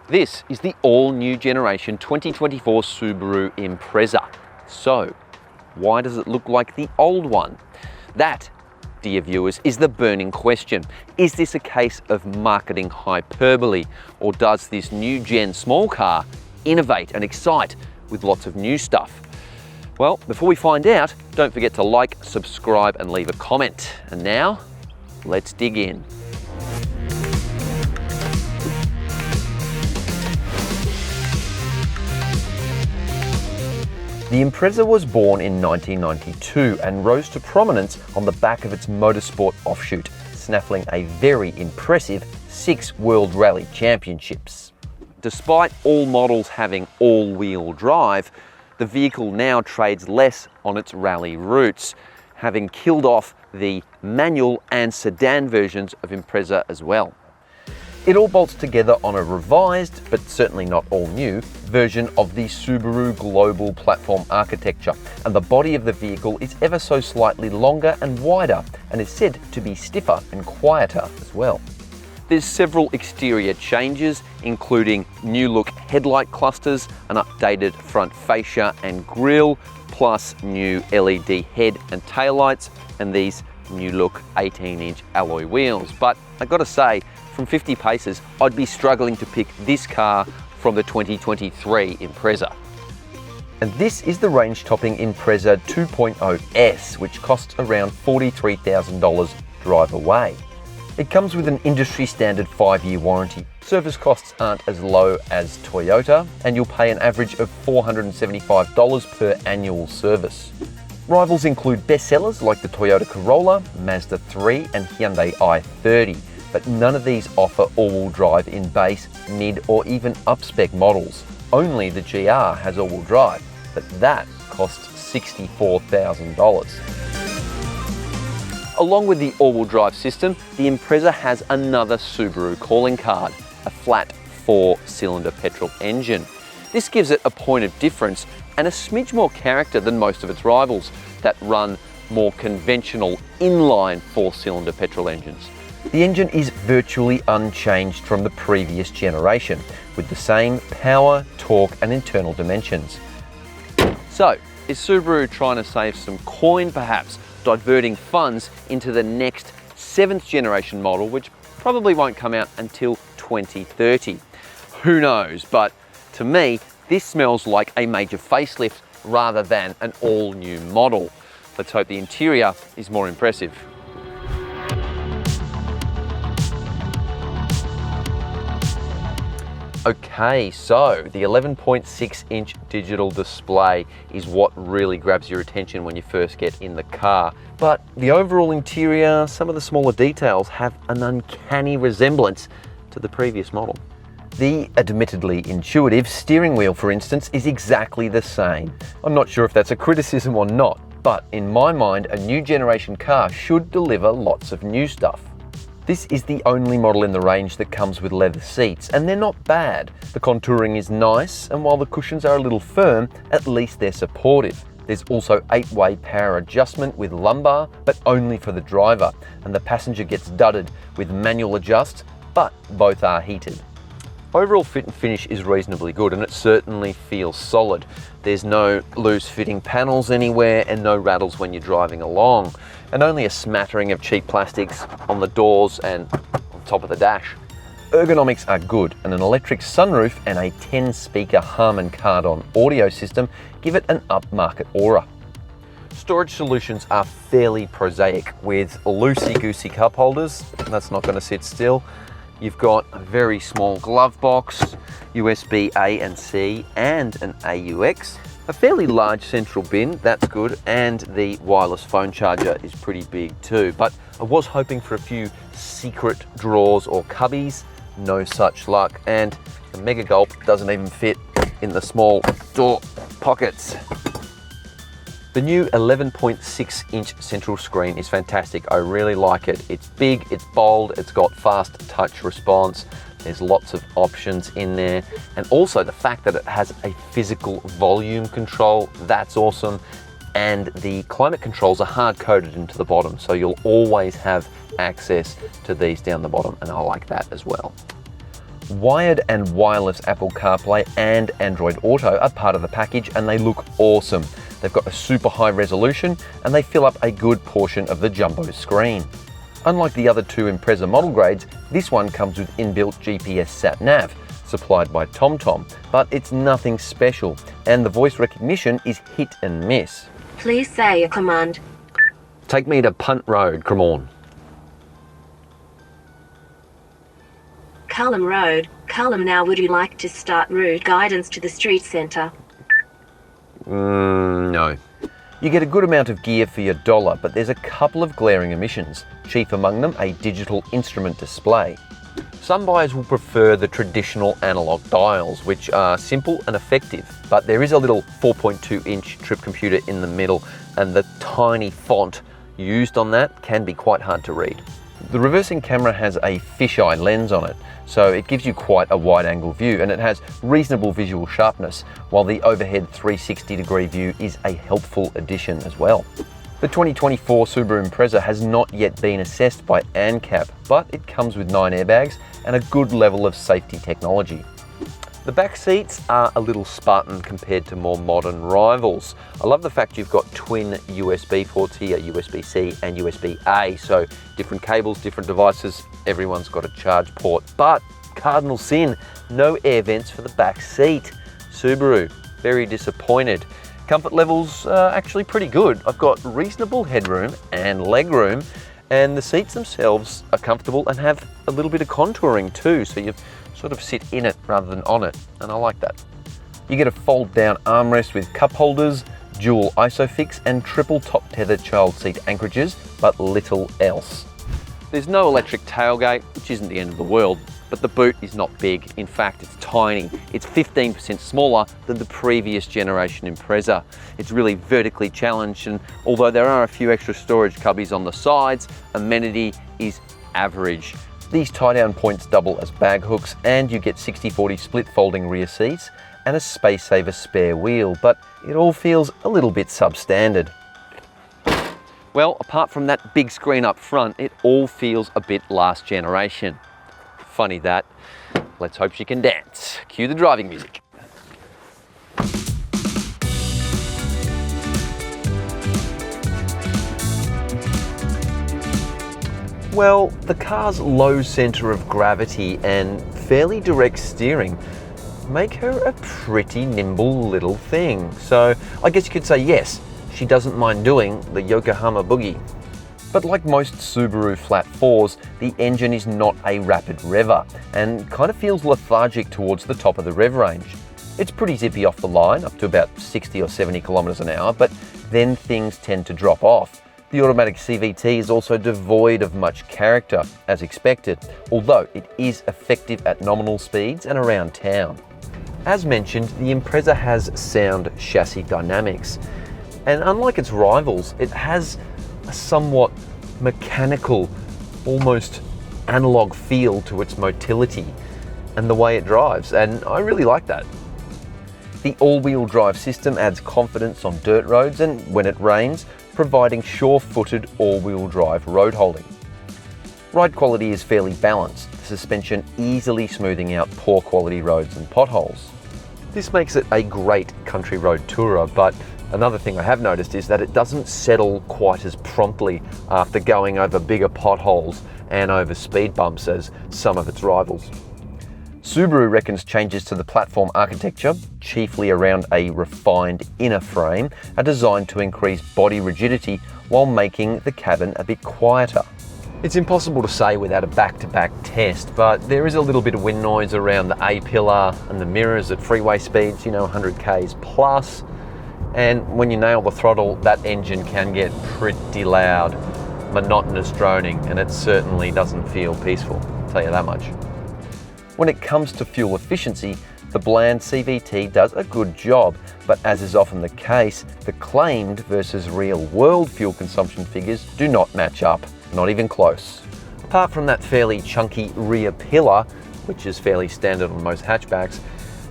This is the all-new generation 2024 Subaru Impreza. So, why does it look like the old one? That, dear viewers, is the burning question. Is this a case of marketing hyperbole, or does this new gen small car innovate and excite with lots of new stuff? Well, before we find out, don't forget to like, subscribe and leave a comment. And now, let's dig in. The Impreza was born in 1992 and rose to prominence on the back of its motorsport offshoot, snaffling a very impressive 6 World Rally Championships. Despite all models having all-wheel drive, the vehicle now trades less on its rally routes, having killed off the manual and sedan versions of Impreza as well. It all bolts together on a revised, but certainly not all new, version of the Subaru global platform architecture, and the body of the vehicle is ever so slightly longer and wider, and is said to be stiffer and quieter as well. There's several exterior changes, including new look headlight clusters, an updated front fascia and grille, plus new LED head and taillights, and these new look 18-inch alloy wheels. But I gotta say, from 50 paces, I'd be struggling to pick this car from the 2023 Impreza. And this is the range-topping Impreza 2.0S, which costs around $43,000 drive away. It comes with an industry-standard 5-year warranty. Service costs aren't as low as Toyota, and you'll pay an average of $475 per annual service. Rivals include bestsellers like the Toyota Corolla, Mazda 3 and Hyundai i30. But none of these offer all-wheel drive in base, mid or even up-spec models. Only the GR has all-wheel drive, but that costs $64,000. Along with the all-wheel drive system, the Impreza has another Subaru calling card, a flat 4-cylinder petrol engine. This gives it a point of difference and a smidge more character than most of its rivals that run more conventional inline 4-cylinder petrol engines. The engine is virtually unchanged from the previous generation, with the same power, torque and internal dimensions. So, is Subaru trying to save some coin perhaps, diverting funds into the next 7th generation model, which probably won't come out until 2030? Who knows, but to me, this smells like a major facelift rather than an all-new model. Let's hope the interior is more impressive. Okay, so the 11.6-inch digital display is what really grabs your attention when you first get in the car. But the overall interior, some of the smaller details have an uncanny resemblance to the previous model. The admittedly intuitive steering wheel, for instance, is exactly the same. I'm not sure if that's a criticism or not, but in my mind, a new generation car should deliver lots of new stuff. This is the only model in the range that comes with leather seats, and they're not bad. The contouring is nice, and while the cushions are a little firm, at least they're supportive. There's also 8-way power adjustment with lumbar, but only for the driver, and the passenger gets dudded with manual adjust, but both are heated. Overall fit and finish is reasonably good, and it certainly feels solid. There's no loose fitting panels anywhere and no rattles when you're driving along, and only a smattering of cheap plastics on the doors and on top of the dash. Ergonomics are good, and an electric sunroof and a 10-speaker Harman Kardon audio system give it an upmarket aura. Storage solutions are fairly prosaic with loosey-goosey cup holders. That's not going to sit still. You've got a very small glove box, USB A and C, and an AUX. A fairly large central bin, that's good, and the wireless phone charger is pretty big too. But I was hoping for a few secret drawers or cubbies, no such luck, and the Mega Gulp doesn't even fit in the small door pockets. The new 11.6-inch central screen is fantastic. I really like it. It's big, it's bold, it's got fast touch response. There's lots of options in there. And also the fact that it has a physical volume control, that's awesome. And the climate controls are hard-coded into the bottom, so you'll always have access to these down the bottom, and I like that as well. Wired and wireless Apple CarPlay and Android Auto are part of the package, and they look awesome. They've got a super high resolution and they fill up a good portion of the jumbo screen. Unlike the other two Impreza model grades, this one comes with inbuilt GPS sat-nav, supplied by TomTom, but it's nothing special, and the voice recognition is hit and miss. Please say a command. Take me to Punt Road, come on. Cullum Road. Cullum, now would you like to start route guidance to the street centre? No. You get a good amount of gear for your dollar, but there's a couple of glaring omissions, chief among them a digital instrument display. Some buyers will prefer the traditional analog dials, which are simple and effective, but there is a little 4.2-inch trip computer in the middle, and the tiny font used on that can be quite hard to read. The reversing camera has a fisheye lens on it, so it gives you quite a wide-angle view, and it has reasonable visual sharpness, while the overhead 360-degree view is a helpful addition as well. The 2024 Subaru Impreza has not yet been assessed by ANCAP, but it comes with 9 airbags and a good level of safety technology. The back seats are a little Spartan compared to more modern rivals. I love the fact you've got twin USB ports here, USB-C and USB-A, so different cables, different devices, everyone's got a charge port. But cardinal sin, no air vents for the back seat. Subaru, very disappointed. Comfort levels are actually pretty good. I've got reasonable headroom and legroom, and the seats themselves are comfortable and have a little bit of contouring too, so you sort of sit in it rather than on it, and I like that. You get a fold down armrest with cup holders, dual ISOFIX and triple top tether child seat anchorages, but little else. There's no electric tailgate, which isn't the end of the world, but the boot is not big. In fact, it's tiny. It's 15% smaller than the previous generation Impreza. It's really vertically challenged, and although there are a few extra storage cubbies on the sides, amenity is average. These tie-down points double as bag hooks, and you get 60/40 split folding rear seats and a space-saver spare wheel, but it all feels a little bit substandard. Well, apart from that big screen up front, it all feels a bit last generation. Funny that. Let's hope she can dance. Cue the driving music. Well, the car's low centre of gravity and fairly direct steering make her a pretty nimble little thing. So I guess you could say yes, she doesn't mind doing the Yokohama boogie. But like most Subaru flat fours, the engine is not a rapid revver and kind of feels lethargic towards the top of the rev range. It's pretty zippy off the line, up to about 60 or 70 kilometers an hour, but then things tend to drop off. The automatic CVT is also devoid of much character, as expected, although it is effective at nominal speeds and around town. As mentioned, the Impreza has sound chassis dynamics, and unlike its rivals, it has a somewhat mechanical, almost analog feel to its motility and the way it drives, and I really like that. The all-wheel drive system adds confidence on dirt roads and when it rains, providing sure-footed all-wheel drive road holding. Ride quality is fairly balanced, the suspension easily smoothing out poor quality roads and potholes. This makes it a great country road tourer, but another thing I have noticed is that it doesn't settle quite as promptly after going over bigger potholes and over speed bumps as some of its rivals. Subaru reckons changes to the platform architecture, chiefly around a refined inner frame, are designed to increase body rigidity while making the cabin a bit quieter. It's impossible to say without a back-to-back test, but there is a little bit of wind noise around the A-pillar and the mirrors at freeway speeds, 100 k's plus. And when you nail the throttle, that engine can get pretty loud, monotonous droning, and it certainly doesn't feel peaceful, I'll tell you that much. When it comes to fuel efficiency, the bland CVT does a good job, but as is often the case, the claimed versus real-world fuel consumption figures do not match up, not even close. Apart from that fairly chunky rear pillar, which is fairly standard on most hatchbacks,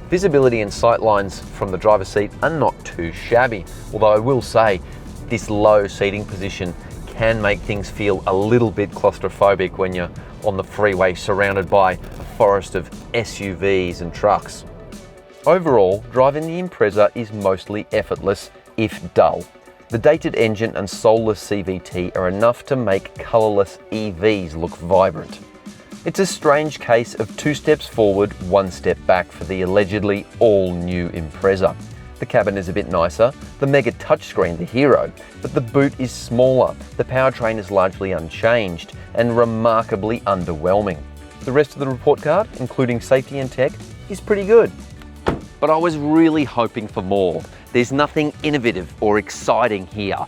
visibility and sight lines from the driver's seat are not too shabby, although I will say this low seating position can make things feel a little bit claustrophobic when you're on the freeway surrounded by a forest of SUVs and trucks. Overall, driving the Impreza is mostly effortless, if dull. The dated engine and soulless CVT are enough to make colourless EVs look vibrant. It's a strange case of 2 steps forward, 1 step back for the allegedly all-new Impreza. The cabin is a bit nicer, the mega touchscreen the hero, but the boot is smaller, the powertrain is largely unchanged, and remarkably underwhelming. The rest of the report card, including safety and tech, is pretty good. But I was really hoping for more. There's nothing innovative or exciting here.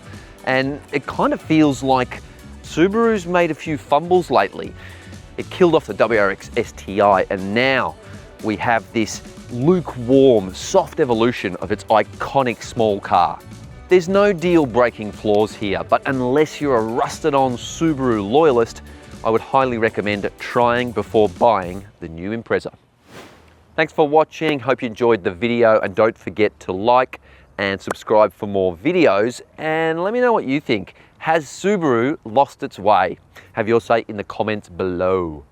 And it kind of feels like Subaru's made a few fumbles lately. It killed off the WRX STI, and now we have this lukewarm, soft evolution of its iconic small car. There's no deal-breaking flaws here, but unless you're a rusted-on Subaru loyalist, I would highly recommend trying before buying the new Impreza. Thanks for watching, hope you enjoyed the video, and don't forget to like and subscribe for more videos, and let me know what you think. Has Subaru lost its way? Have your say in the comments below.